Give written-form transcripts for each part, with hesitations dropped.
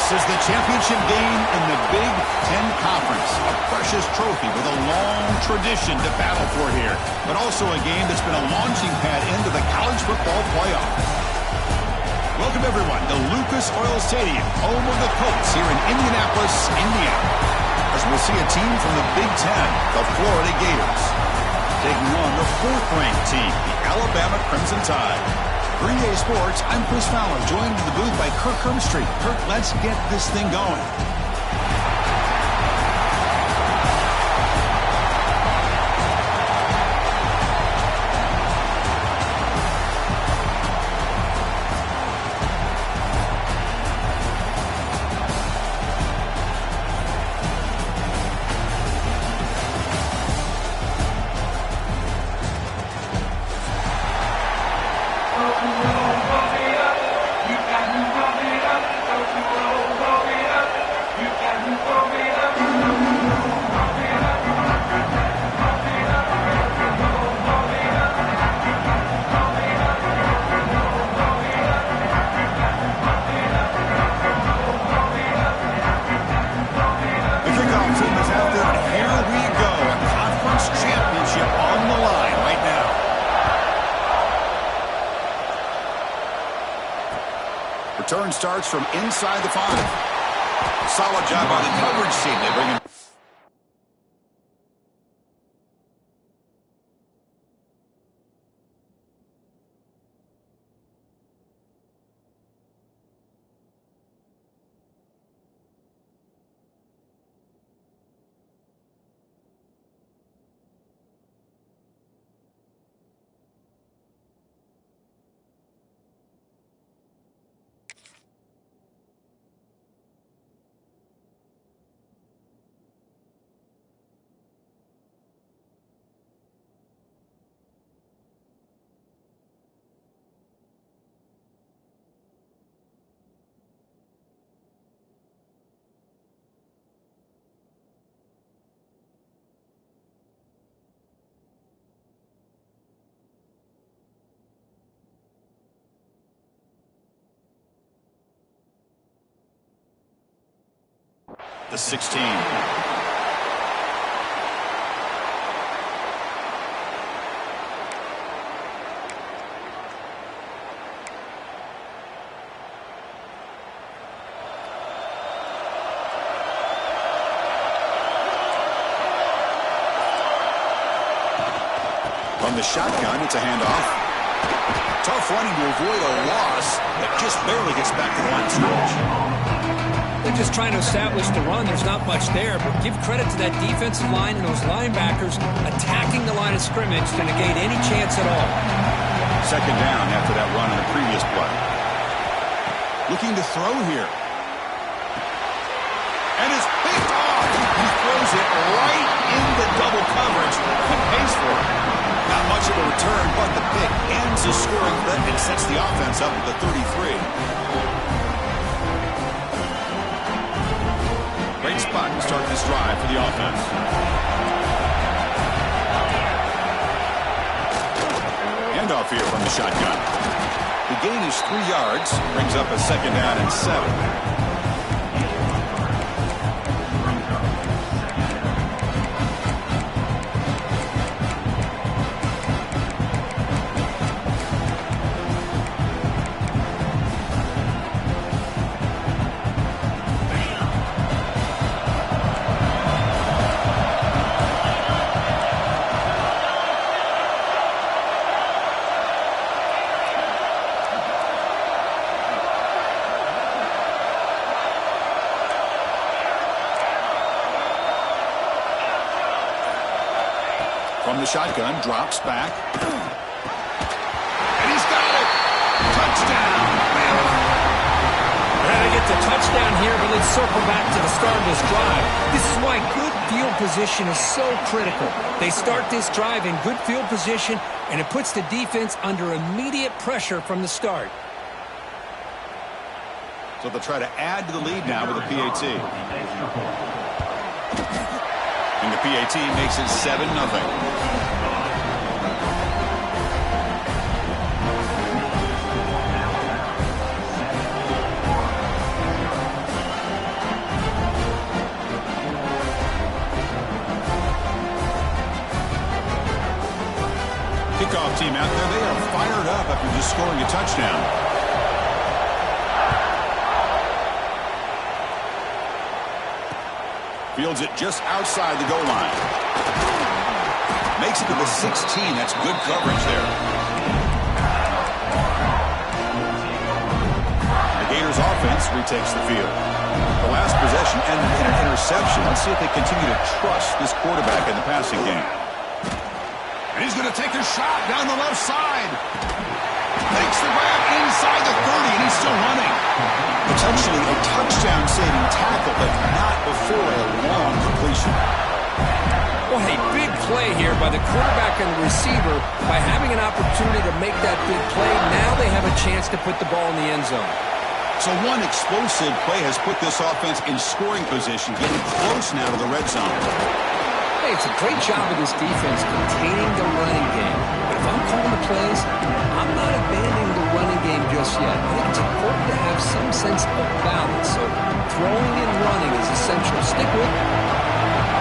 This is the championship game in the Big Ten Conference. A precious trophy with a long tradition to battle for here. But also a game that's been a launching pad into the college football playoff. Welcome, everyone, to Lucas Oil Stadium, home of the Colts here in Indianapolis, Indiana. As we'll see a team from the Big Ten, the Florida Gators, taking on the fourth-ranked team, the Alabama Crimson Tide. Green Day Sports, I'm Chris Fowler, joined in the booth by Kirk Herbstreit. Kirk, let's get this thing going. Return starts from inside the 5. Solid job by the coverage team. They bring him. The 16. From the shotgun, it's a handoff. Tough running to avoid a loss that just barely gets back to the line of scrimmage. They're just trying to establish the run. There's not much there, but give credit to that defensive line and those linebackers attacking the line of scrimmage to negate any chance at all. Second down after that run on the previous play. Looking to throw here. And it's picked off. He throws it right into double coverage and pays for it. Not much of a return, but the pick ends the scoring threat and sets the offense up at the 33. Great spot to start this drive for the offense. Handoff here from the shotgun. The gain is 3 yards, brings up a second down and 7. From the shotgun, drops back. And he's got it! Touchdown! We're going to get the touchdown here, but let's circle back to the start of this drive. This is why good field position is so critical. They start this drive in good field position, and it puts the defense under immediate pressure from the start. So they'll try to add to the lead now with a PAT. And the PAT makes it 7-0. Kickoff team out there, they are fired up after just scoring a touchdown. Fields it just outside the goal line. Makes it to the 16. That's good coverage there. The Gators offense retakes the field. The last possession ended in an interception. Let's see if they continue to trust this quarterback in the passing game. And he's going to take a shot down the left side. Makes the grab inside the 30, and he's still running. Potentially a touchdown-saving tackle, but not before a long completion. Well, a big play here by the quarterback and the receiver. By having an opportunity to make that big play, now they have a chance to put the ball in the end zone. So one explosive play has put this offense in scoring position, getting close now to the red zone. Hey, it's a great job of this defense containing the running game. But if I'm calling the plays, I'm not abandoning the running game just yet. I think it's important to have some sense of balance. So throwing and running is essential. Stick with it.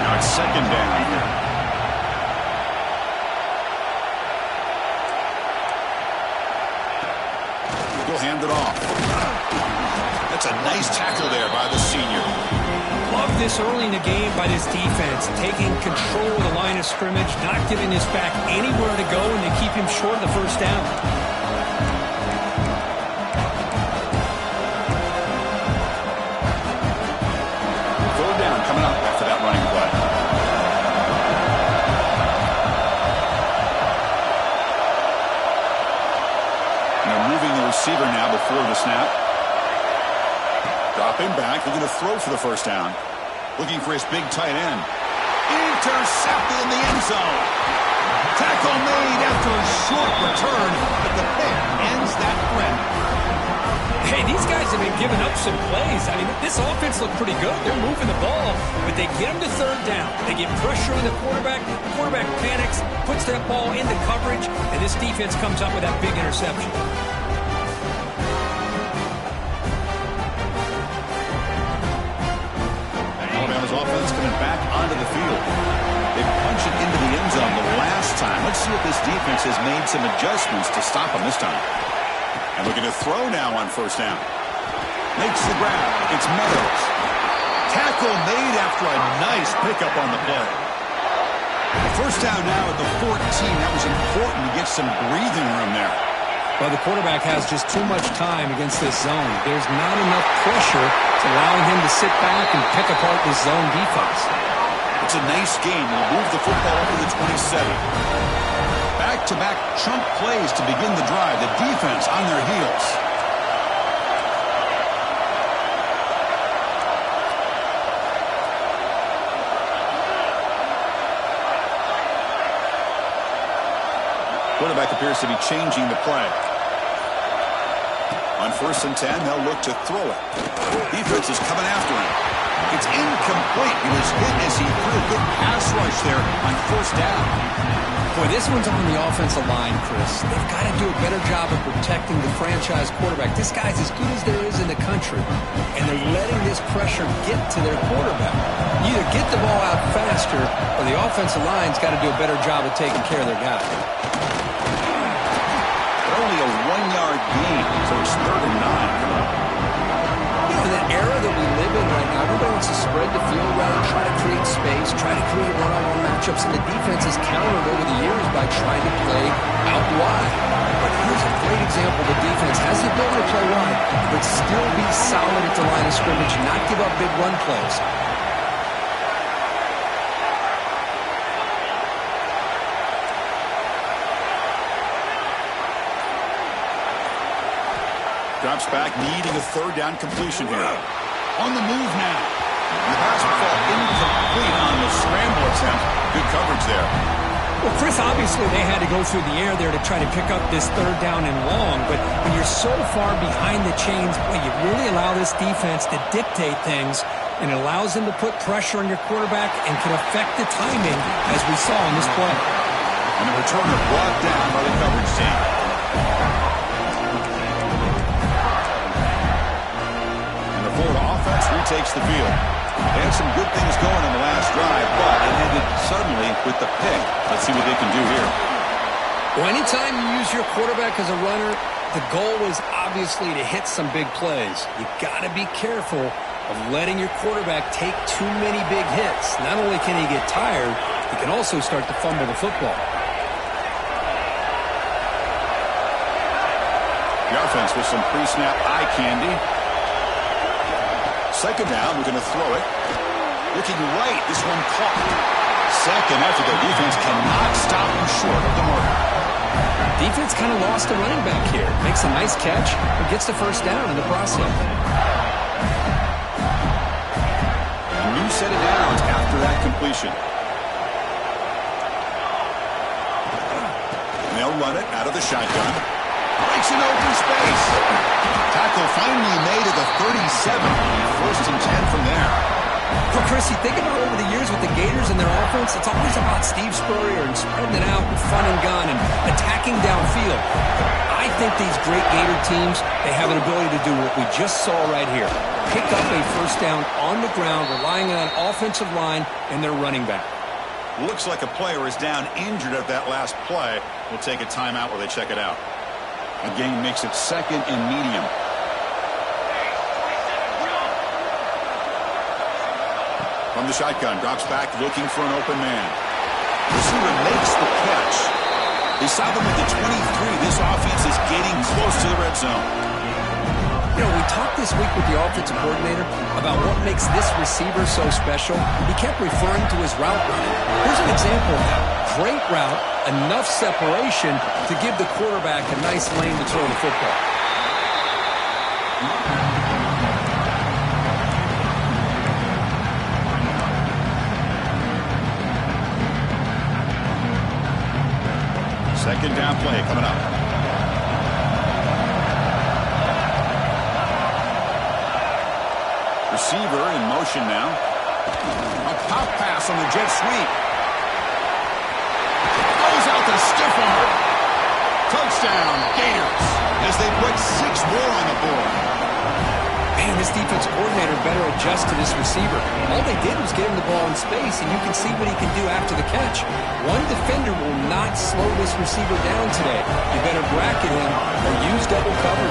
Now it's second down here. He'll hand it off. That's a nice tackle there by the senior. Love this early in the game by this defense, taking control of the line of scrimmage, not giving this back anywhere to go, and they keep him short of the first down. Third down coming up after that running play. Now moving the receiver now before the snap. Dropping back, looking to throw for the first down. Looking for his big tight end. Intercepted in the end zone. Tackle made after a short return, but the pick ends that threat. Hey, these guys have been giving up some plays. I mean, this offense looked pretty good. They're moving the ball, but they get them to third down. They get pressure on the quarterback. The quarterback panics, puts that ball into coverage, and this defense comes up with that big interception. Offense coming back onto the field. They punch it into the end zone the last time. Let's see if this defense has made some adjustments to stop them this time. And looking to throw now on first down. Makes the grab. It's Meadows. Tackle made after a nice pickup on the play. First down now at the 14. That was important to get some breathing room there. Well, the quarterback has just too much time against this zone. There's not enough pressure to allowing him to sit back and pick apart this zone defense. It's a nice game. We'll move the football up to the 27. Back-to-back chunk plays to begin the drive. The defense on their heels. Quarterback appears to be changing the play. On 1st and 10, they'll look to throw it. Defense is coming after him. It's incomplete. He was hit as he threw a good pass rush there on 1st down. Boy, this one's on the offensive line, Chris. They've got to do a better job of protecting the franchise quarterback. This guy's as good as there is in the country, and they're letting this pressure get to their quarterback. Either get the ball out faster, or the offensive line's got to do a better job of taking care of their guy. Only a 1-yard gain, so it's 3rd and 9. You know, in the era that we live in right now, everybody wants to spread the field around, try to create space, try to create one-on-one matchups, and the defense has countered over the years by trying to play out wide. But here's a great example. The defense has the ability to play wide, but still be solid at the line of scrimmage, not give up big run plays. Drops back, needing a 3rd down completion here. On the move now. The pass will fall incomplete on the scramble attempt. Good coverage there. Well, Chris, obviously they had to go through the air there to try to pick up this 3rd down and long, but when you're so far behind the chains, boy, you really allow this defense to dictate things, and it allows them to put pressure on your quarterback and can affect the timing, as we saw in this play. And the returner brought down by the coverage team. Offense retakes the field. They had some good things going in the last drive, but it ended suddenly with the pick. Let's see what they can do here. Well, anytime you use your quarterback as a runner, the goal is obviously to hit some big plays. You got to be careful of letting your quarterback take too many big hits. Not only can he get tired, he can also start to fumble the football. The offense with some pre-snap eye candy. Second down, we're going to throw it. Looking right, this one caught. Second after the defense cannot stop him short of the mark. Defense kind of lost a running back here. Makes a nice catch and gets the first down in the process. A new set of downs after that completion. And they'll run it out of the shotgun. Breaks an open space. Tackle finally made at the 37. First and 10 from there. Well, Chris, you think about over the years with the Gators and their offense, it's always about Steve Spurrier and spreading it out and fun and gun and attacking downfield. I think these great Gator teams, they have an ability to do what we just saw right here. Pick up a first down on the ground, relying on an offensive line and their running back. Looks like a player is down injured at that last play. We'll take a timeout while they check it out. A gain makes it second and medium. From the shotgun, drops back looking for an open man. Receiver makes the catch. They saw them at the 23. This offense is getting close to the red zone. You know, we talked this week with the offensive coordinator about what makes this receiver so special. He kept referring to his route running. Here's an example of that. Great route, enough separation to give the quarterback a nice lane to throw the football. Second down play coming up. Receiver in motion now. A pop pass on the jet sweep. Goes out to stiff arm. Touchdown, Gators, as they put 6 more on the board. Man, this defense coordinator better adjust to this receiver. All they did was get him the ball in space, and you can see what he can do after the catch. One defender will not slow this receiver down today. You better bracket him or use double cover.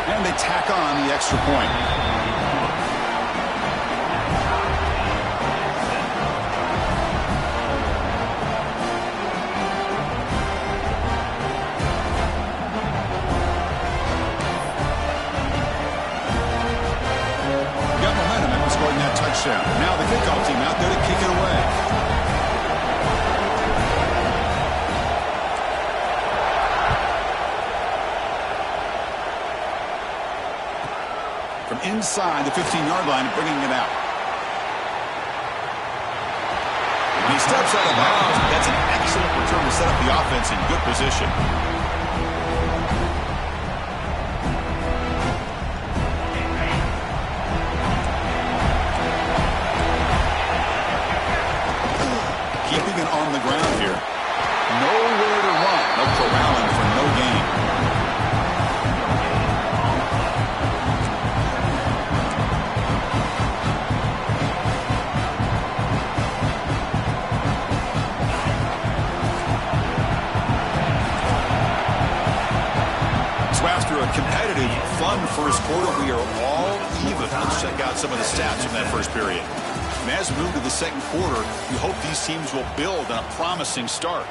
And they tack on the extra point. Touchdown. Now the kickoff team out there to kick it away. From inside the 15-yard line, bringing it out. When he steps out of bounds, that's an excellent return to set up the offense in good position. On the ground here. Nowhere to run. No corralling for no gain. So after a competitive, fun first quarter, we are all even. Let's check out some of the stats from that first period. And as we move to the second quarter, we hope these teams will build on a promising start.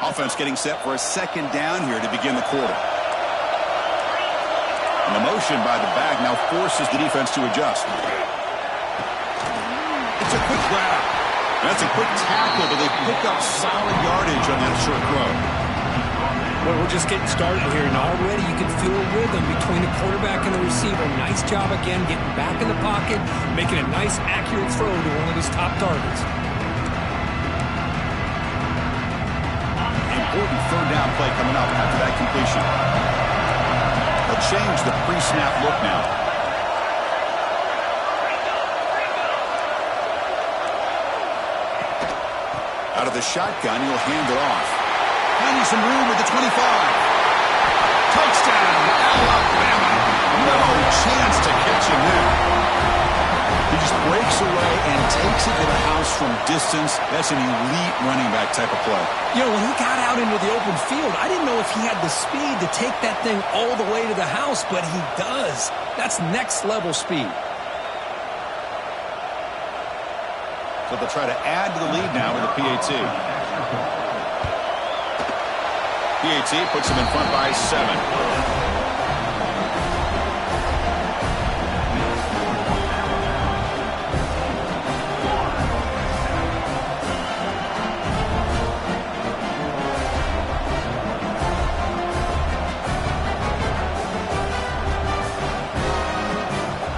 Offense getting set for a second down here to begin the quarter. And the motion by the back now forces the defense to adjust. It's a quick grab. That's a quick tackle, but they pick up solid yardage on that short throw. Well, we're just getting started here, and already you can feel a rhythm between the quarterback and the receiver. Nice job again getting back in the pocket, making a nice, accurate throw to one of his top targets. Important third down play coming up after that completion. They'll change the pre-snap look now. Out of the shotgun, he'll hand it off. Finding some room at the 25. Touchdown, Alabama. motion there. He just breaks away and takes it to the house from distance. That's an elite running back type of play. You know, when he got out into the open field, I didn't know if he had the speed to take that thing all the way to the house, but he does. That's next level speed. So they'll try to add to the lead now with a PAT. PAT puts them in front by 7.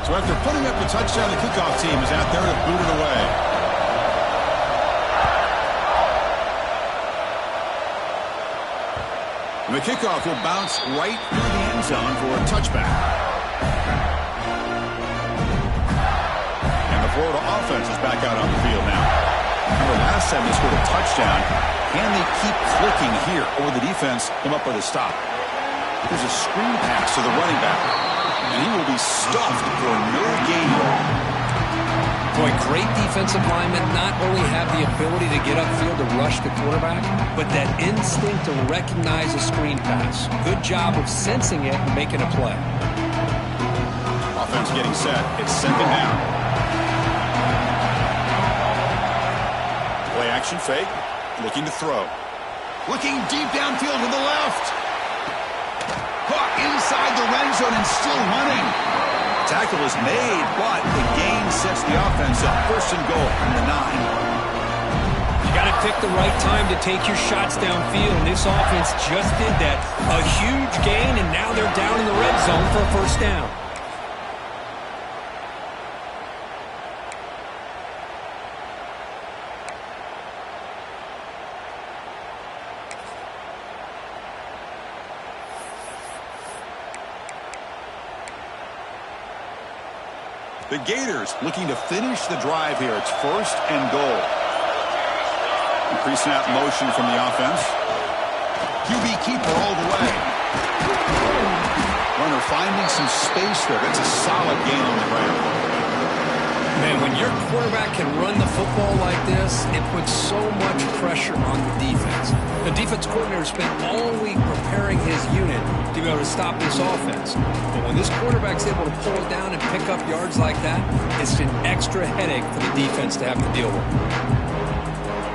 So after putting up a touchdown, the kickoff team is out there to boot it away. And the kickoff will bounce right through the end zone for a touchback. And the Florida offense is back out on the field now. Remember, last time they scored a touchdown. Can they keep clicking here, or the defense come up with a stop? There's a screen pass to the running back. And he will be stuffed for no gain. Boy, great defensive linemen not only have the ability to get upfield to rush the quarterback, but that instinct to recognize a screen pass. Good job of sensing it and making a play. Offense getting set. It's second down. Play action fake. Looking to throw. Looking deep downfield to the left. Caught inside the red zone and still running. Tackle is made, but the gain sets the offense up. First and goal from the 9. You got to pick the right time to take your shots downfield, and this offense just did that. A huge gain, and now they're down in the red zone for a first down. The Gators looking to finish the drive here. It's first and goal. Pre-snap motion from the offense. QB keeper all the way. Runner finding some space there. That's a solid gain on the ground. Man, when your quarterback can run the football like this, it puts so much pressure on the defense. The defense coordinator spent all week preparing his unit to be able to stop this offense. But when this quarterback's able to pull it down and pick up yards like that, it's an extra headache for the defense to have to deal with.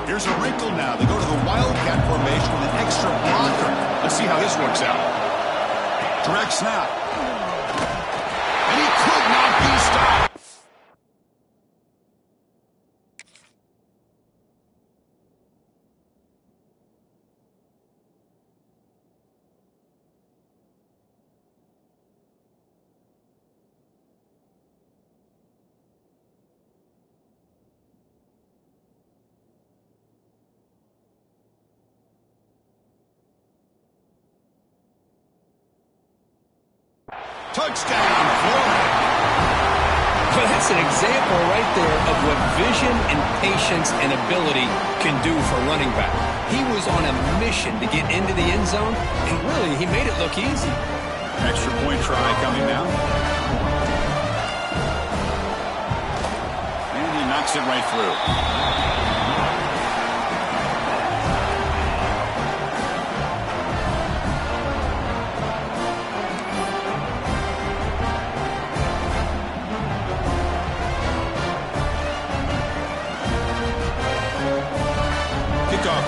Here's a wrinkle now. They go to the Wildcat formation with an extra blocker. Let's see how this works out. Direct snap. And he could not be stopped. Touchdown, Florida. Well, that's an example right there of what vision and patience and ability can do for a running back. He was on a mission to get into the end zone, and really, he made it look easy. Extra point try coming now. And he knocks it right through.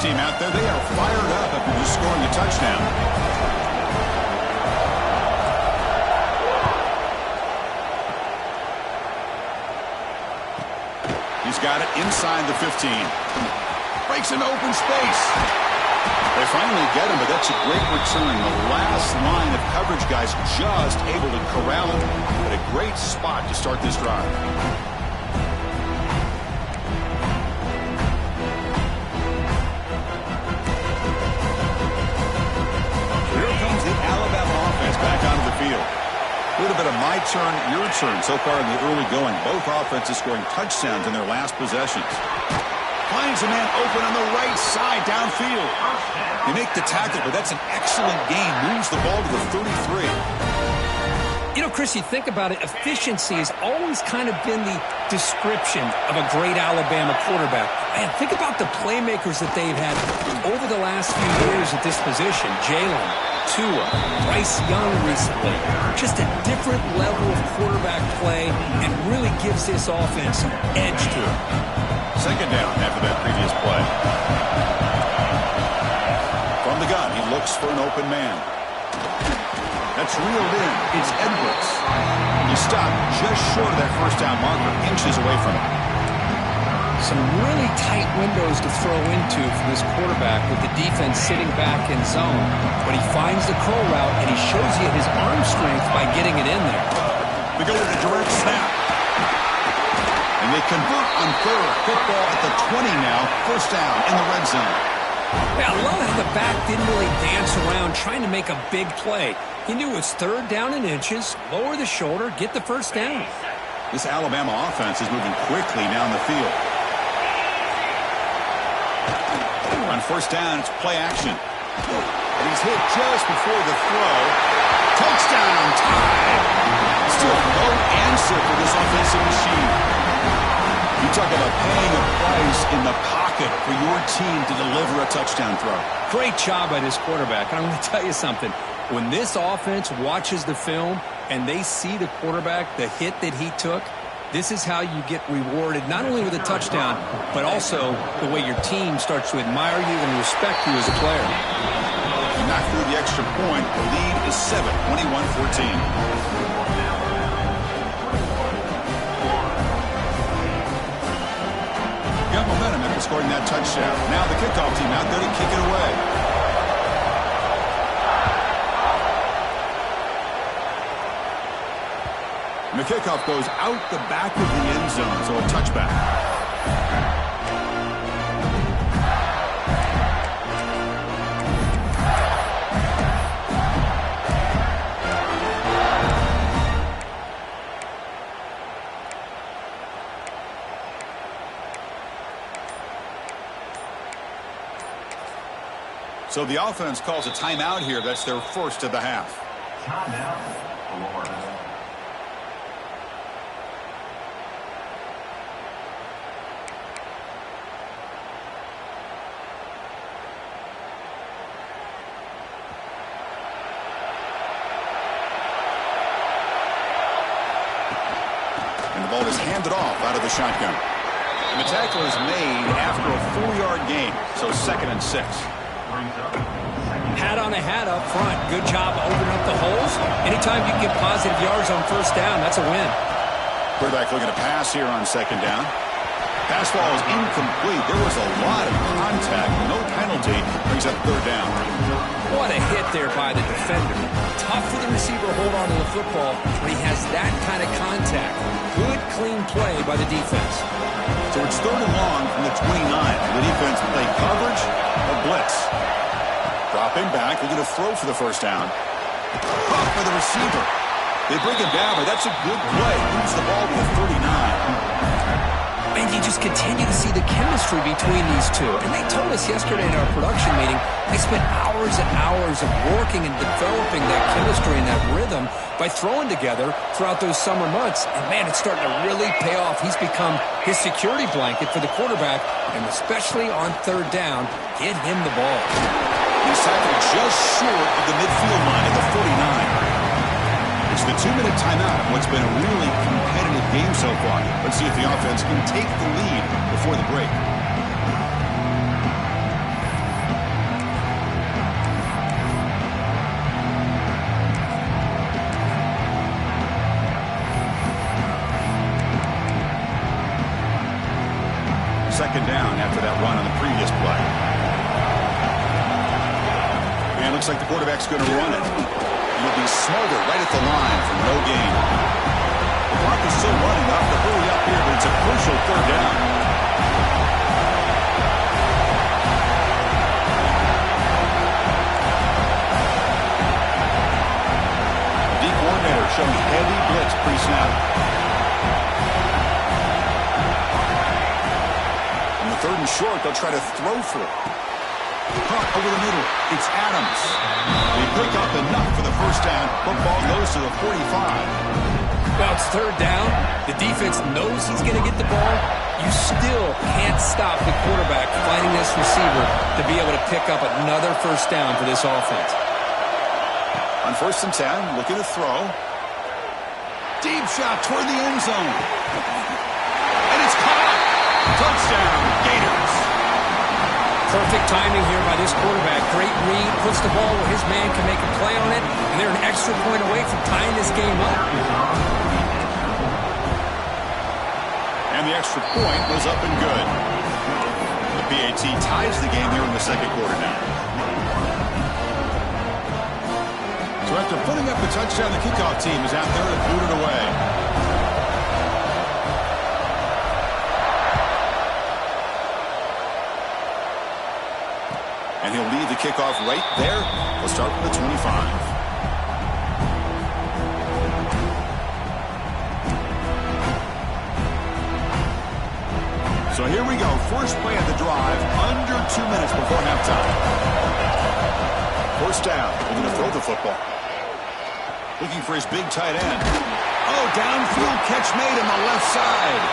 Team out there, they are fired up after just scoring a touchdown. He's got it inside the 15. Breaks into open space. They finally get him, but that's a great return. The last line of coverage guys just able to corral him at a great spot to start this drive. Back onto the field. A little bit of my turn, your turn so far in the early going. Both offenses scoring touchdowns in their last possessions. Finds a man open on the right side downfield. They make the tackle, but that's an excellent gain. Moves the ball to the 33. You know, Chris, Chris, you think about it, efficiency has always kind of been the description of a great Alabama quarterback. Man, think about the playmakers that they've had over the last few years at this position. Jalen, Tua, Bryce Young recently. Just a different level of quarterback play and really gives this offense some edge to it. Second down after that previous play. From the gun, he looks for an open man. That's reeled in. It's Edwards. He stopped just short of that first down marker, inches away from it. Some really tight windows to throw into for this quarterback with the defense sitting back in zone. But he finds the curl route, and he shows you his arm strength by getting it in there. They go to the direct snap. And they convert on third. Football at the 20 now. First down in the red zone. Yeah, I love how the back didn't really dance around trying to make a big play. He knew it's third down in inches, lower the shoulder, get the first down. This Alabama offense is moving quickly down the field. On first down, it's play action. And he's hit just before the throw. Touchdown, tie. Still no answer for this offensive machine. You talk about paying a price in the pocket for your team to deliver a touchdown throw. Great job by this quarterback. And I'm going to tell you something. When this offense watches the film and they see the quarterback, the hit that he took, this is how you get rewarded, not only with a touchdown, but also the way your team starts to admire you and respect you as a player. Knocked through the extra point. The lead is 7, 21-14. Got momentum after scoring that touchdown. Now the kickoff team out there to kick it away. And the kickoff goes out the back of the end zone, so a touchback. So the offense calls a timeout here. That's their first of the half. Timeout, Lord. And the ball is handed off out of the shotgun. And the tackle is made after a 4-yard gain, so 2nd and 6. Hat on a hat up front. Good job opening up the holes. Anytime you can get positive yards on first down, that's a win. Quarterback looking to pass here on 2nd down. Pass ball is incomplete. There was a lot of contact. No penalty. Brings up 3rd down. What a hit there by the defender. Tough for the receiver to hold on to the football when he has that kind of contact. Good, clean play by the defense. So it's 3rd and long from the 29. The defense played coverage or blitz. Dropping back, looking to throw for the first down. Caught by the receiver. They bring him down, but that's a good play. Moves the ball to the 39. And you just continue to see the chemistry between these two. And they told us yesterday in our production meeting, they spent hours and hours of working and developing that chemistry and that rhythm by throwing together throughout those summer months. And, man, it's starting to really pay off. He's become his security blanket for the quarterback, and especially on 3rd down, get him the ball. He's tackled just short of the midfield line at the 49. It's the 2-minute timeout of what's been a really competitive game so far. Let's see if the offense can take the lead before the break. Second down after that run on the previous play. And it looks like the quarterback's going to run it. He'll be smothered right at the line for no gain. The clock is still running up to hurry up here, but it's a crucial 3rd down. The coordinator showing heavy blitz pre-snap. On the 3rd and short, they'll try to throw for it. Caught over the middle. It's Adams. They pick up enough for the first down. Football goes to the 45. Well, it's third down. The defense knows he's going to get the ball. You still can't stop the quarterback finding this receiver to be able to pick up another first down for this offense. On 1st and 10, looking to throw. Deep shot toward the end zone. And it's caught. Touchdown, Gators. Perfect timing here by this quarterback. Great read, puts the ball where his man can make a play on it, and they're an extra point away from tying this game up. And the extra point was up and good. The PAT ties the game here in the second quarter now. So after putting up the touchdown, the kickoff team is out there to boot it away. And he'll lead the kickoff right there. We'll start from the 25. So here we go. First play of the drive, under 2 minutes before halftime. First down. We're going to throw the football. Looking for his big tight end. Oh, downfield catch made on the left side.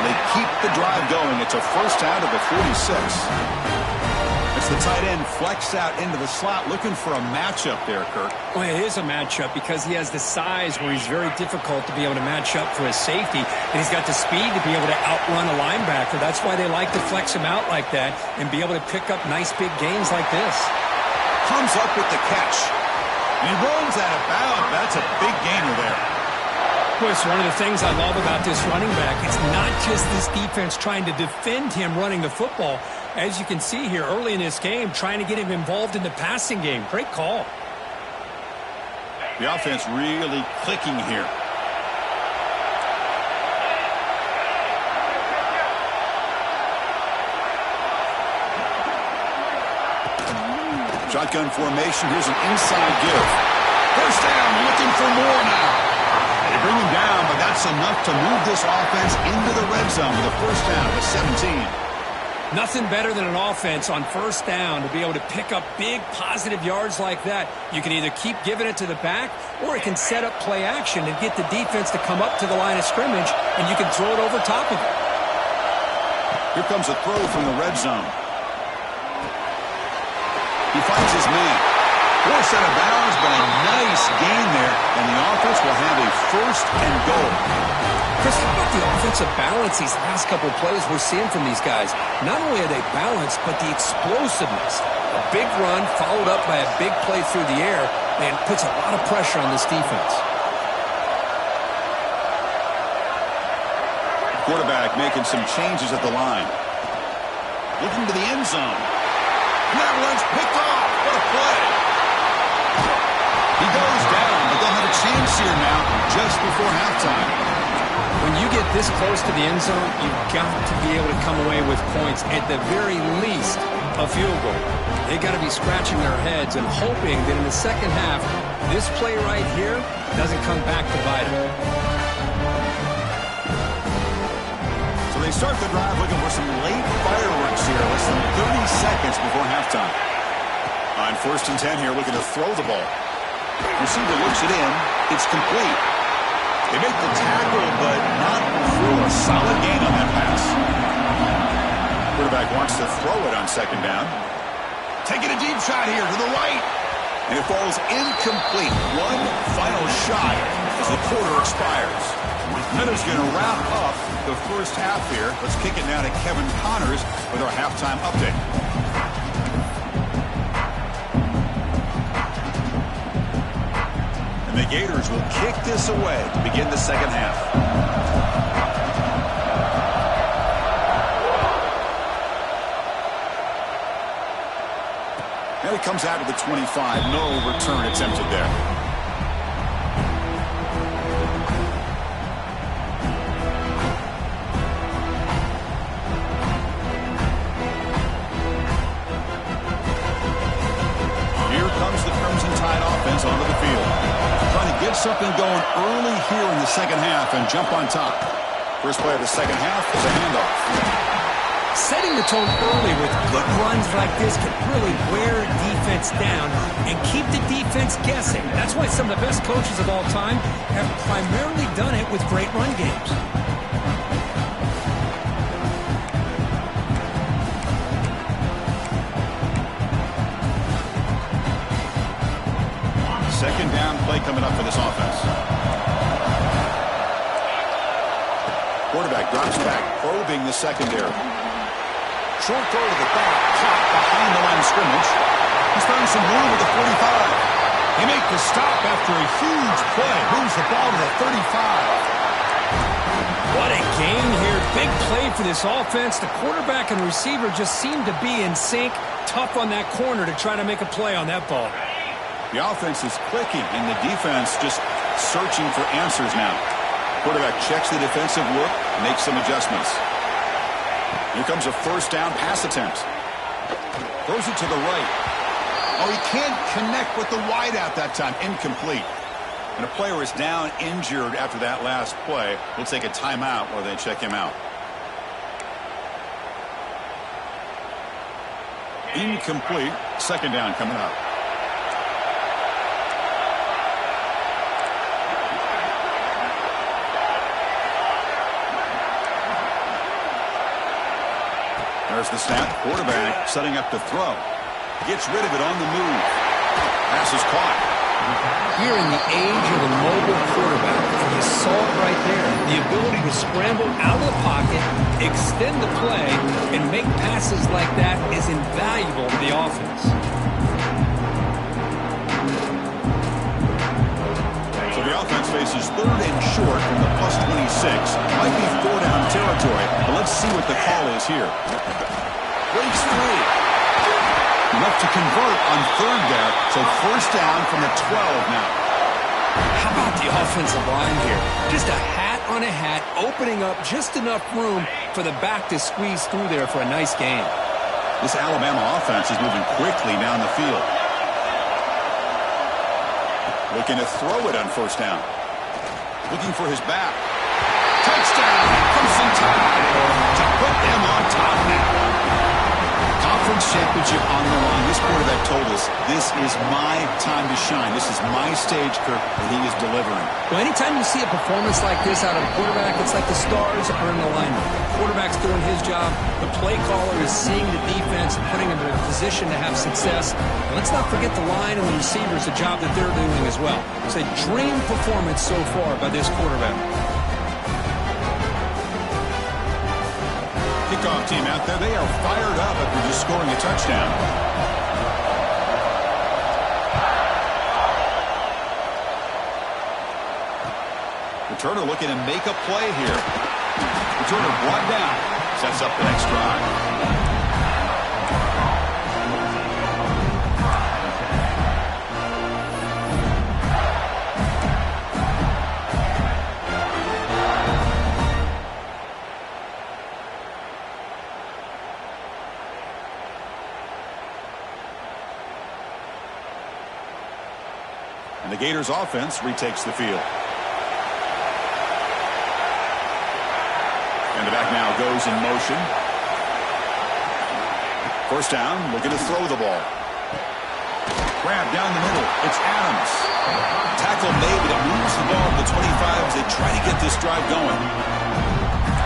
They keep the drive going. It's a first down to the 46. It's the tight end flexed out into the slot, looking for a matchup there, Kirk. Well, it is a matchup because he has the size where he's very difficult to be able to match up for his safety, and he's got the speed to be able to outrun a linebacker. That's why they like to flex him out like that and be able to pick up nice big gains like this. Comes up with the catch. And he runs out of bounds. That's a big gainer there. Well, it's one of the things I love about this running back. It's not just this defense trying to defend him running the football. As you can see here early in this game, trying to get him involved in the passing game. Great call. The offense really clicking here. Shotgun formation. Here's an inside give. First down, looking for more now. They bring him down, but that's enough to move this offense into the red zone with a first down at the 17. Nothing better than an offense on first down to be able to pick up big positive yards like that. You can either keep giving it to the back, or it can set up play action and get the defense to come up to the line of scrimmage, and you can throw it over top of it. Here comes a throw from the red zone. He finds his man. Forced out of bounds, but a nice gain there, and the offense will have a first and goal. Chris, how about the offensive balance these last couple of plays we're seeing from these guys? Not only are they balanced, but the explosiveness. A big run followed up by a big play through the air, and puts a lot of pressure on this defense. Quarterback making some changes at the line. Looking to the end zone. And that one's picked off. What a play. He goes down, but they'll have a chance here now just before halftime. When you get this close to the end zone, you've got to be able to come away with points, at the very least, a field goal. They've got to be scratching their heads and hoping that in the second half, this play right here doesn't come back to bite them. So they start the drive looking for some late fireworks here, less than 30 seconds before halftime. On 1st and 10 here, looking to throw the ball. Receiver looks it in. It's complete. They make the tackle, but not for a solid gain on that pass. Quarterback wants to throw it on second down. Taking a deep shot here to the right. And it falls incomplete. One final shot as the quarter expires. That is going to wrap up the first half here. Let's kick it now to Kevin Connors with our halftime update. The Gators will kick this away to begin the second half. Now he comes out to the 25. No return attempted there. Here comes the Crimson Tide offense onto the field. Trying to get something going early here in the second half and jump on top. First play of the second half is a handoff. Setting the tone early with good runs like this can really wear a defense down and keep the defense guessing. That's why some of the best coaches of all time have primarily done it with great run games. Second down play coming up for this offense. Quarterback drops back, probing the secondary. Short throw to the back, caught behind the line of scrimmage. He's found some room at the 45. He makes the stop after a huge play. Moves the ball to the 35. What a game here. Big play for this offense. The quarterback and receiver just seem to be in sync. Tough on that corner to try to make a play on that ball. The offense is clicking, and the defense just searching for answers now. Quarterback checks the defensive look, makes some adjustments. Here comes a first down pass attempt. Throws it to the right. Oh, he can't connect with the wideout that time. Incomplete. And a player is down injured after that last play. We'll take a timeout while they check him out. Incomplete. Second down coming up. There's the snap. Quarterback setting up to throw. Gets rid of it on the move. Pass is caught. Here in the age of the mobile quarterback, and you saw it right there, the ability to scramble out of the pocket, extend the play, and make passes like that is invaluable to the offense. So the offense faces third and short from the plus 26. Might be four-down territory, but let's see what the call is here. Breaks free. Enough to convert on third there, so first down from the 12 now. How about the offensive line here? Just a hat on a hat, opening up just enough room for the back to squeeze through there for a nice gain. This Alabama offense is moving quickly down the field. Looking to throw it on first down. Looking for his back. Touchdown! Crimson Tide to put them on top now. Conference championship on the line. This quarterback told us, this is my time to shine. This is my stage, Kirk, and he is delivering. Well, anytime you see a performance like this out of a quarterback, it's like the stars are in alignment. The quarterback's doing his job. The play caller is seeing the defense and putting him in a position to have success. And let's not forget the line and the receivers, the job that they're doing as well. It's a dream performance so far by this quarterback. Kickoff team out there, they are fired up after just scoring a touchdown. Returner looking to make a play here. Returner brought down. Sets up the next drive. And the Gators offense retakes the field. And the back now goes in motion. First down, looking to throw the ball. Grab down the middle. It's Adams. Tackle made, but it moves the ball to the 25 as they try to get this drive going.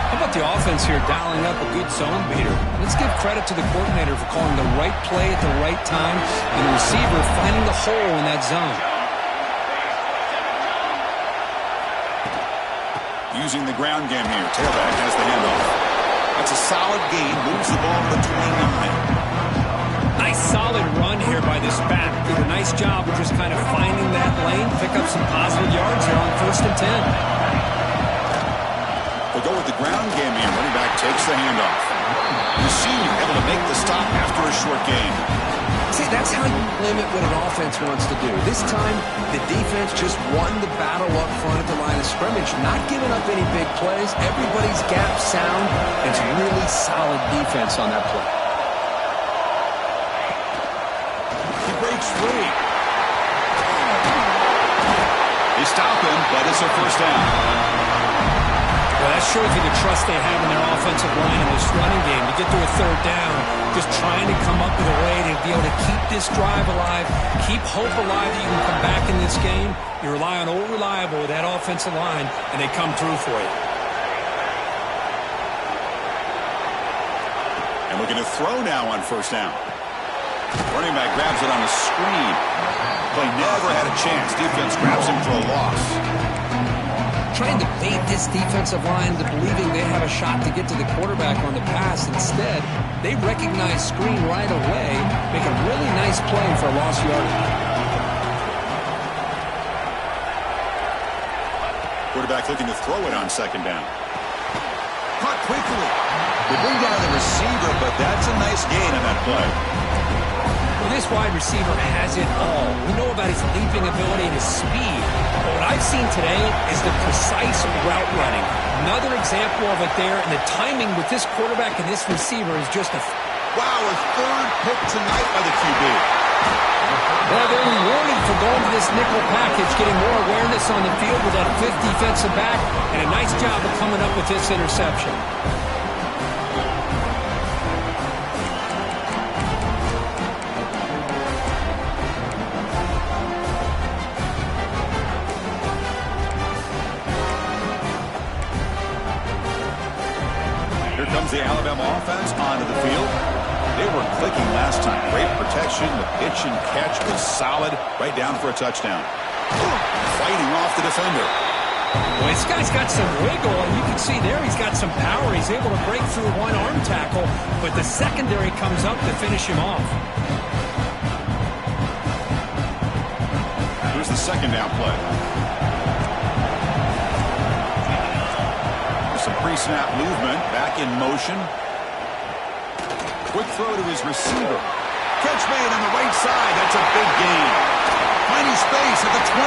How about the offense here dialing up a good zone beater? Let's give credit to the coordinator for calling the right play at the right time and the receiver finding the hole in that zone. Using the ground game here. Tailback has the handoff. That's a solid gain. Moves the ball to the 29. Nice solid run here by this back. Did a nice job of just kind of finding that lane. Pick up some positive yards here on first and 10. They go with the ground game here. Running back takes the handoff. The senior able to make the stop after a short gain. See, that's how you limit what an offense wants to do. This time, the defense just won the battle up front at the line of scrimmage, not giving up any big plays. Everybody's gap sound. It's really solid defense on that play. He breaks free. They stop him, but it's a first down. Well, that shows you the trust they have in their offensive line in this running game. To get to a third down, just trying to come up with a way to be able to keep this drive alive, keep hope alive that you can come back in this game. You rely on old reliable with that offensive line, and they come through for you. And looking to throw now on first down. Running back grabs it on a screen. Play never had a chance. Defense grabs him for a loss. Trying to bait this defensive line to believing they have a shot to get to the quarterback on the pass. Instead, they recognize screen right away, make a really nice play for a lost yardage. Quarterback looking to throw it on second down. Caught quickly. They bring down the receiver, but that's a nice gain on that play. Well, this wide receiver has it all. We know about his leaping ability and his speed. But what I've seen today is the precise route running. Another example of it there, and the timing with this quarterback and this receiver is just a... Wow, a third pick tonight by the QB. Well, they're rewarded for going to this nickel package, getting more awareness on the field with that fifth defensive back, and a nice job of coming up with this interception. Here comes the Alabama offense onto the field. They were clicking last time. Great protection. The pitch and catch was solid. Right down for a touchdown. Fighting off the defender. Well, this guy's got some wiggle, and you can see there he's got some power. He's able to break through one arm tackle, but the secondary comes up to finish him off. Here's the second down play. Some pre-snap movement, back in motion. Quick throw to his receiver. Catch made on the right side. That's a big gain. Finding space at the 20.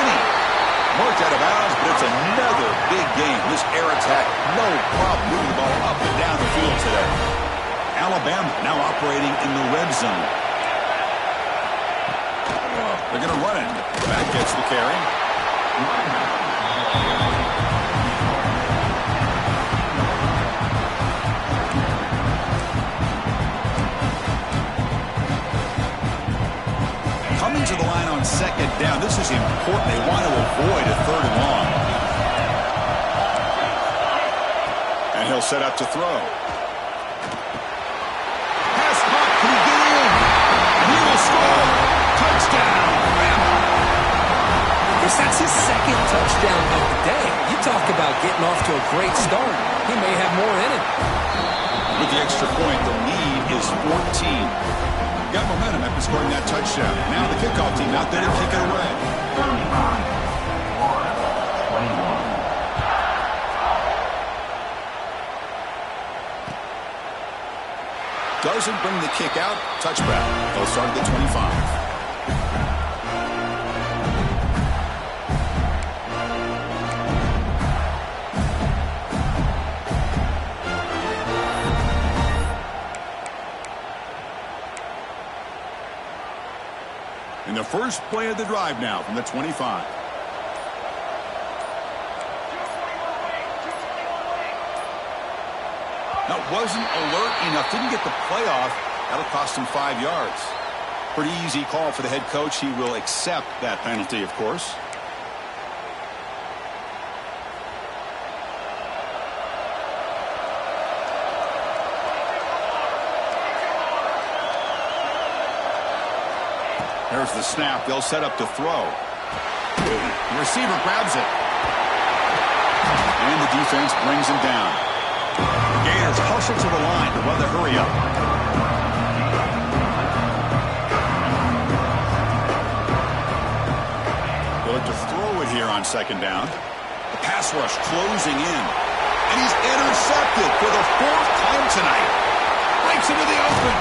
Marked out of bounds, but it's another big gain. This air attack, no problem moving the ball up and down the field today. Alabama now operating in the red zone. They're going to run it. Back gets the carry. Coming to the line on second down. This is important. They want to avoid a third and long. And he'll set up to throw. Pass caught. Can he get in? He will score. Touchdown. I guess that's his second touchdown of the day. You talk about getting off to a great start. He may have more in it. With the extra point, the lead is 14. Got momentum after scoring that touchdown. Now the kickoff team out there to kick it away. Doesn't bring the kick out. Touchback. They'll start at the 25. In the first play of the drive now from the 25. That wasn't alert enough. Didn't get the play off. That'll cost him 5 yards. Pretty easy call for the head coach. He will accept that penalty, of course. There's the snap. They'll set up to throw. The receiver grabs it. And the defense brings him down. The Gators hustle to the line to run the hurry up. They'll look to throw it here on second down. The pass rush closing in. And he's intercepted for the 4th time tonight. Breaks into the open.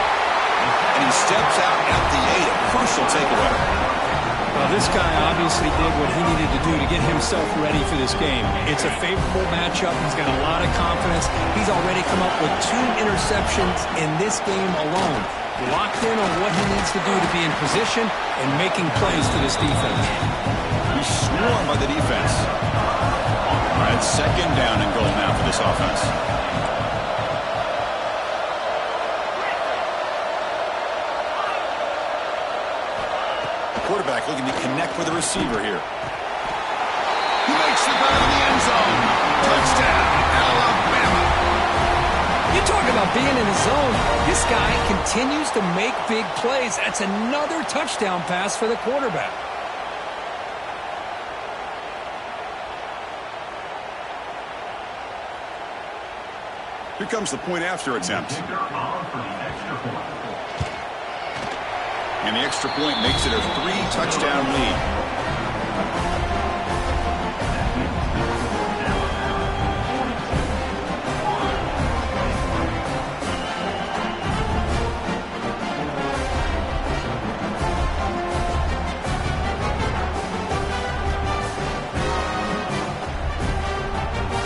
And he steps out at the 8. A crucial takeaway. Well, this guy obviously did what he needed to do to get himself ready for this game. It's a favorable matchup. He's got a lot of confidence. He's already come up with 2 interceptions in this game alone. Locked in on what he needs to do to be in position and making plays for this defense. He's swarmed by the defense. All right, It's second down and goal now for this offense. The quarterback looking to connect with the receiver here. He makes the grab in the end zone. Touchdown, Alabama. You talk about being in the zone. This guy continues to make big plays. That's another touchdown pass for the quarterback. Here comes the point after attempt. And the extra point makes it a 3-touchdown lead.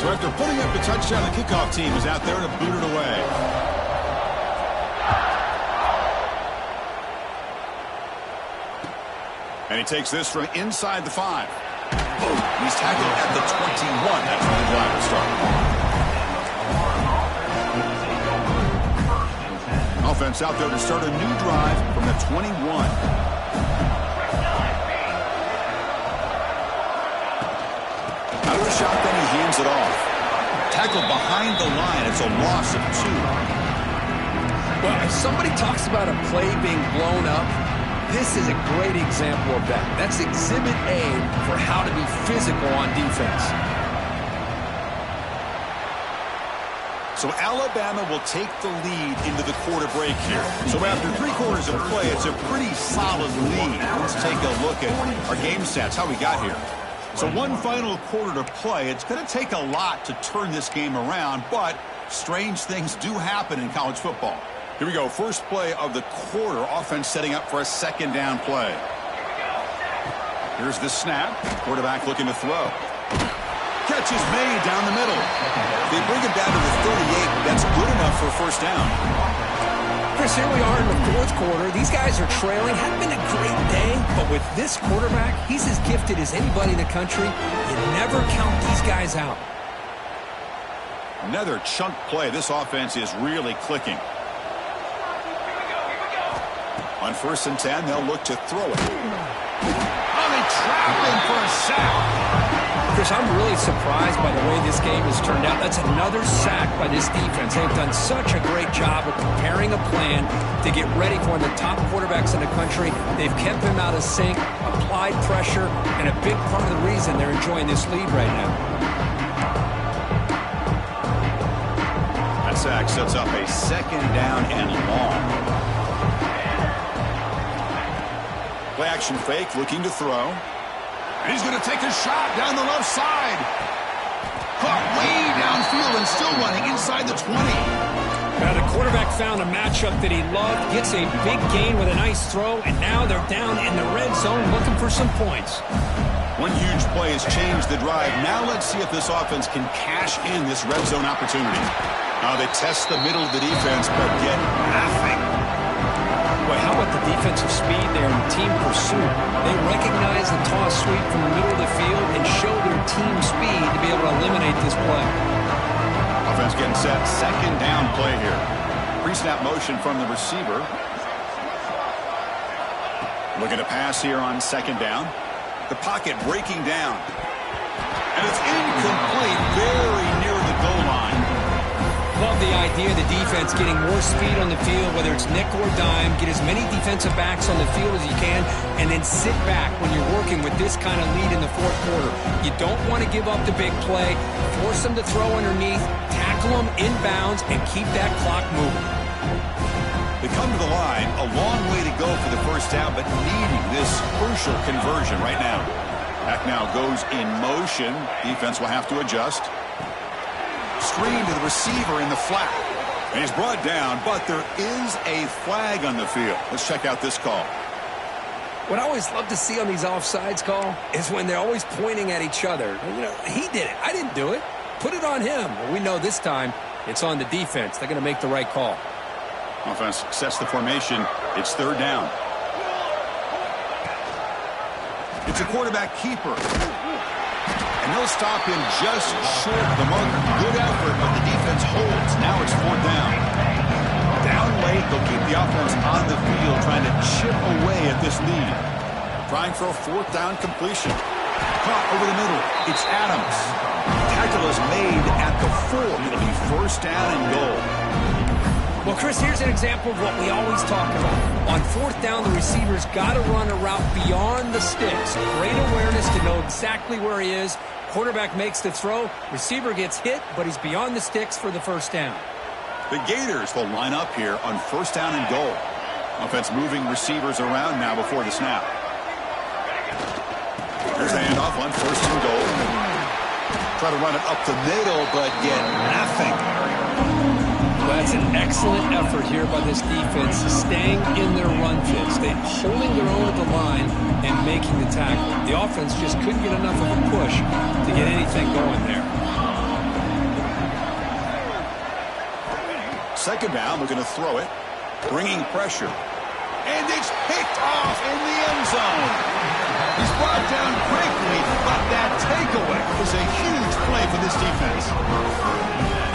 So after putting up the touchdown, the kickoff team is out there to boot it away. And he takes this from inside the 5. Oh, he's tackled at the 21. That's where the drive will start. Offense out there to start a new drive from the 21. Out of the shotgun, he hands it off. Tackled behind the line. It's a loss of 2. Well, if somebody talks about a play being blown up, this is a great example of that. That's Exhibit A for how to be physical on defense. So Alabama will take the lead into the quarter break here. So after 3 quarters of play, it's a pretty solid lead. Let's take a look at our game stats, how we got here. So 1 final quarter to play. It's going to take a lot to turn this game around, but strange things do happen in college football. Here we go. First play of the quarter. Offense setting up for a second down play. Here's the snap. Quarterback looking to throw. Catch is made down the middle. They bring it down to the 38. That's good enough for a first down. Chris, here we are in the 4th quarter. These guys are trailing. Hadn't been a great day, but with this quarterback, he's as gifted as anybody in the country. You never count these guys out. Another chunk play. This offense is really clicking. On 1st and 10, they'll look to throw it. Oh, they trap him for a sack. Chris, I'm really surprised by the way this game has turned out. That's another sack by this defense. They've done such a great job of preparing a plan to get ready for one of the top quarterbacks in the country. They've kept him out of sync, applied pressure, and a big part of the reason they're enjoying this lead right now. That sack sets up a second down and long. Play action fake, looking to throw. And he's going to take a shot down the left side. Caught way downfield and still running inside the 20. Now the quarterback found a matchup that he loved, gets a big gain with a nice throw, and now they're down in the red zone looking for some points. One huge play has changed the drive. Now let's see if this offense can cash in this red zone opportunity. Now they test the middle of the defense, but get nothing. Boy, how about the defensive speed there and team pursuit? They recognize the toss sweep from the middle of the field and show their team speed to be able to eliminate this play. Offense getting set. Second down play here. Pre-snap motion from the receiver. Looking to pass here on second down. The pocket breaking down. And it's incomplete, very near the goal line. Love the idea of the defense getting more speed on the field, whether it's nickel or dime, get as many defensive backs on the field as you can, and then sit back when you're working with this kind of lead in the 4th quarter. You don't want to give up the big play, force them to throw underneath, tackle them inbounds, and keep that clock moving. They come to the line, a long way to go for the first down, but needing this crucial conversion right now. Back now goes in motion. Defense will have to adjust. Screen to the receiver in the flat. And he's brought down, but there is a flag on the field. Let's check out this call. What I always love to see on these offsides call is when they're always pointing at each other. You know, he did it. I didn't do it. Put it on him. Well, we know this time it's on the defense. They're going to make the right call. Offense sets the formation. It's 3rd down. It's a quarterback keeper. And they'll stop him just short of the marker. Good effort, but the defense holds. Now it's 4th down. Down late, they'll keep the offense on the field, trying to chip away at this lead. Trying for a 4th down completion. Caught over the middle. It's Adams. Tackle is made at the 4. It'll be 1st down and goal. Well, Chris, here's an example of what we always talk about. On 4th down, the receiver's got to run a route beyond the sticks. Great awareness to know exactly where he is. Quarterback makes the throw. Receiver gets hit, but he's beyond the sticks for the 1st down. The Gators will line up here on 1st down and goal. Offense moving receivers around now before the snap. Here's the handoff on 1st and goal. Try to run it up the middle, but get nothing. That's an excellent effort here by this defense, staying in their run fits. They're holding their own at the line and making the tackle. The offense just couldn't get enough of a push to get anything going there. 2nd down, we're going to throw it. Bringing pressure. And it's picked off in the end zone. He's brought down quickly, but that takeaway is a huge play for this defense.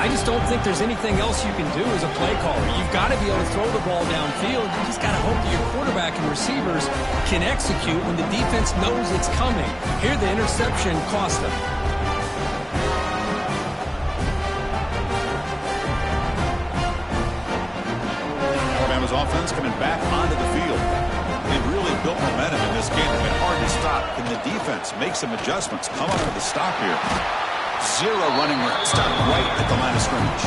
I just don't think there's anything else you can do as a play caller. You've got to be able to throw the ball downfield. You just got to hope that your quarterback and receivers can execute when the defense knows it's coming. Here, the interception cost them. Alabama's offense coming back onto the field. They've really built momentum in this game. It's been hard to stop. Can the defense make some adjustments? Come on with the stop here. 0 running route. Stop right at the line of scrimmage.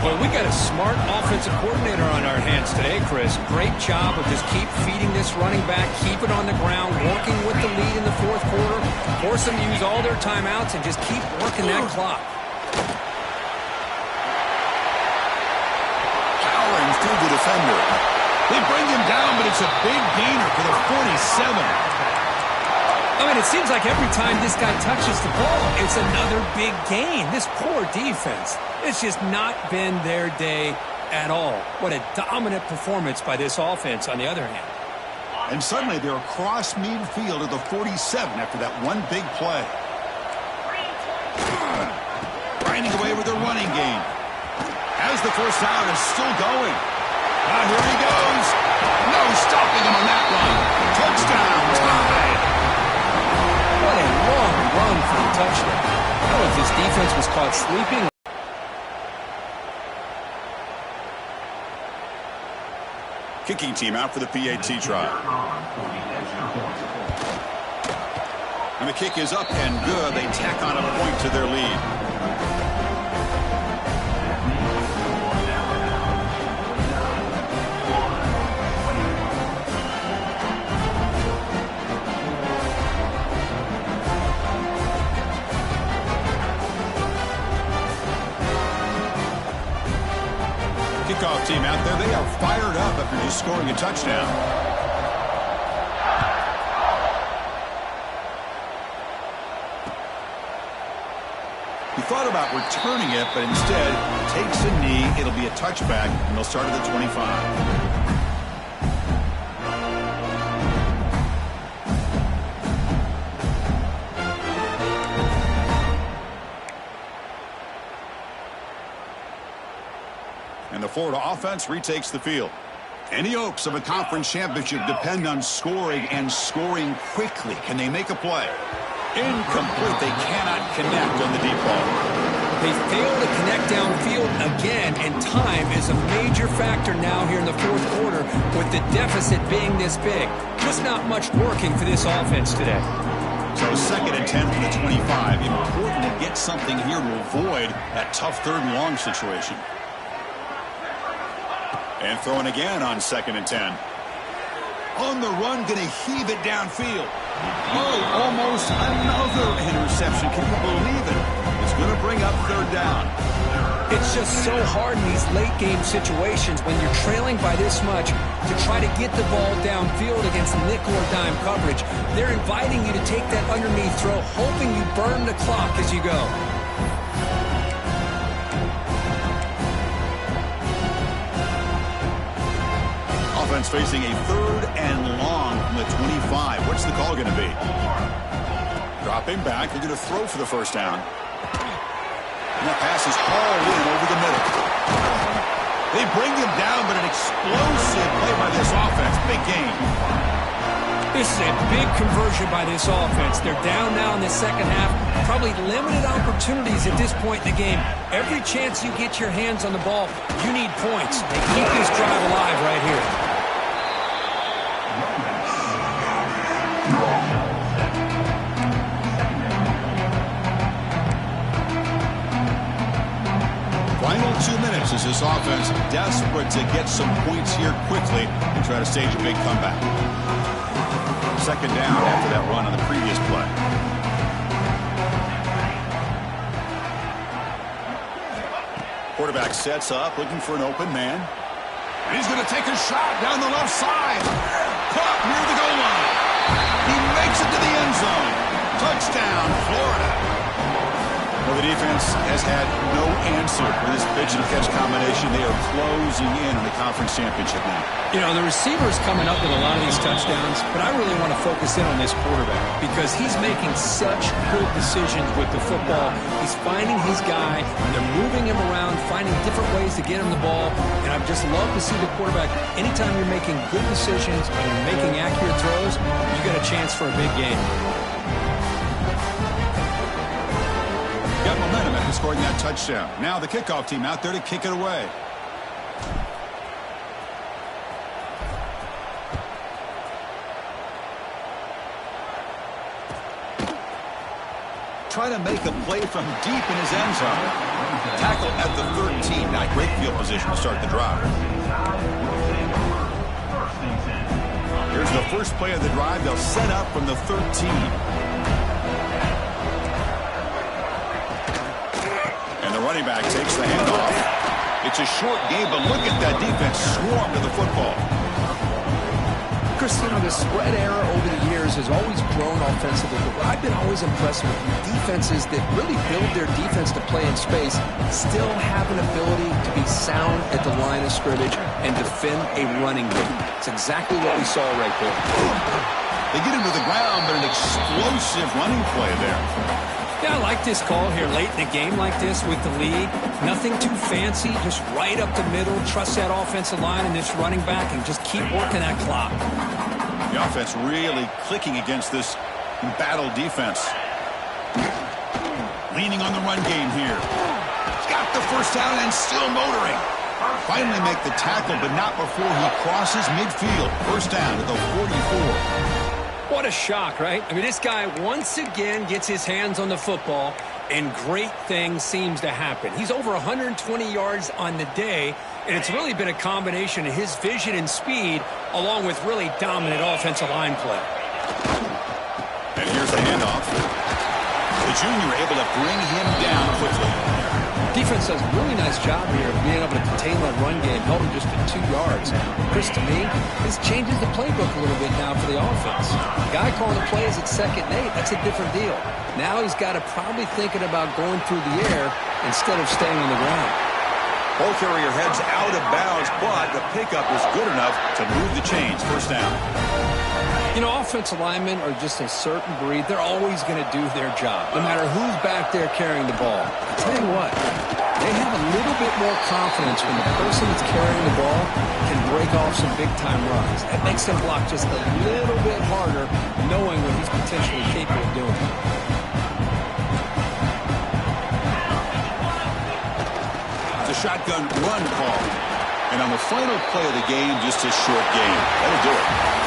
Well, we got a smart offensive coordinator on our hands today, Chris. Great job of just keep feeding this running back, keep it on the ground, working with the lead in the 4th quarter, force them to use all their timeouts, and just keep working that clock. Powering through the defender. They bring him down, but it's a big gainer for the 47. I mean, it seems like every time this guy touches the ball, it's another big gain. This poor defense, it's just not been their day at all. What a dominant performance by this offense, on the other hand. And suddenly they're across midfield at the 47 after that one big play. Grinding away with the running game. As the 1st down is still going. Now here he goes. No stopping him on that run. Touchdown, tied. What a long run for the touchdown. I don't know if this defense was caught sleeping. Kicking team out for the PAT try. And the kick is up and good. They tack on a point to their lead. Kickoff team out there. They are fired up after just scoring a touchdown. He thought about returning it, but instead takes a knee. It'll be a touchback, and they'll start at the 25. And the Florida offense retakes the field. Any hopes of a conference championship depend on scoring and scoring quickly. Can they make a play? Incomplete. They cannot connect on the deep ball. They fail to connect downfield again, and time is a major factor now here in the 4th quarter with the deficit being this big. Just not much working for this offense today. So 2nd and 10 from the 25. Important to get something here to avoid that tough 3rd and long situation. And throwing again on 2nd and 10. On the run, going to heave it downfield. Oh, almost another interception. Can you believe it? It's going to bring up 3rd down. It's just so hard in these late-game situations when you're trailing by this much to try to get the ball downfield against nickel or dime coverage. They're inviting you to take that underneath throw, hoping you burn the clock as you go. Offense facing a 3rd and long from the 25. What's the call going to be? Dropping back. They're going to throw for the first down. And that pass is hauled in over the middle. They bring him down, but an explosive play by this offense. Big game. This is a big conversion by this offense. They're down now in the second half. Probably limited opportunities at this point in the game. Every chance you get your hands on the ball, you need points. They keep this drive alive right here. Final 2 minutes as this offense desperate to get some points here quickly and try to stage a big comeback. Second down after that run on the previous play. Quarterback sets up, looking for an open man. And he's going to take a shot down the left side. Caught near the goal line. He makes it to the end zone. Touchdown, Florida. Well, the defense has had no answer for this pitch-and-catch combination. They are closing in on the conference championship now. You know, the receiver's coming up with a lot of these touchdowns, but I really want to focus in on this quarterback because he's making such good decisions with the football. He's finding his guy, they're moving him around, finding different ways to get him the ball, and I've just loved to see the quarterback. Anytime you're making good decisions and you're making accurate throws, you got a chance for a big game. Got momentum after scoring that touchdown. Now the kickoff team out there to kick it away. Trying to make a play from deep in his end zone. Tackle at the 13. Not great field position to start the drive. Here's the first play of the drive. They'll set up from the 13. Running back takes the handoff. It's a short game, but look at that defense swarm to the football. Chris, you know, the spread era over the years has always grown offensively, but I've been always impressed with defenses that really build their defense to play in space, still have an ability to be sound at the line of scrimmage and defend a running game. It's exactly what we saw right there. They get him to the ground, but an explosive running play there. Yeah, I like this call here late in a game like this with the lead. Nothing too fancy, just right up the middle. Trust that offensive line and this running back and just keep working that clock. The offense really clicking against this battle defense. Leaning on the run game here. Got the first down and still motoring. Finally make the tackle, but not before he crosses midfield. First down to the 44. What a shock, right? I mean, this guy once again gets his hands on the football, and great things seems to happen. He's over 120 yards on the day, and it's really been a combination of his vision and speed, along with really dominant offensive line play. And here's the handoff. The junior able to bring him down quickly. Defense does a really nice job here of being able to contain that run game, held him just to 2 yards. Chris, to me, this changes the playbook a little bit now for the offense. The guy calling the plays at 2nd and 8, that's a different deal. Now he's got to probably thinking about going through the air instead of staying on the ground. Ball carrier heads out of bounds, but the pickup is good enough to move the chains. First down. You know, offensive linemen are just a certain breed. They're always going to do their job, no matter who's back there carrying the ball. I tell you what, they have a little bit more confidence when the person that's carrying the ball can break off some big-time runs. That makes them block just a little bit harder, knowing what he's potentially capable of doing. It's a shotgun run call. And on the final play of the game, just a short game. That'll do it.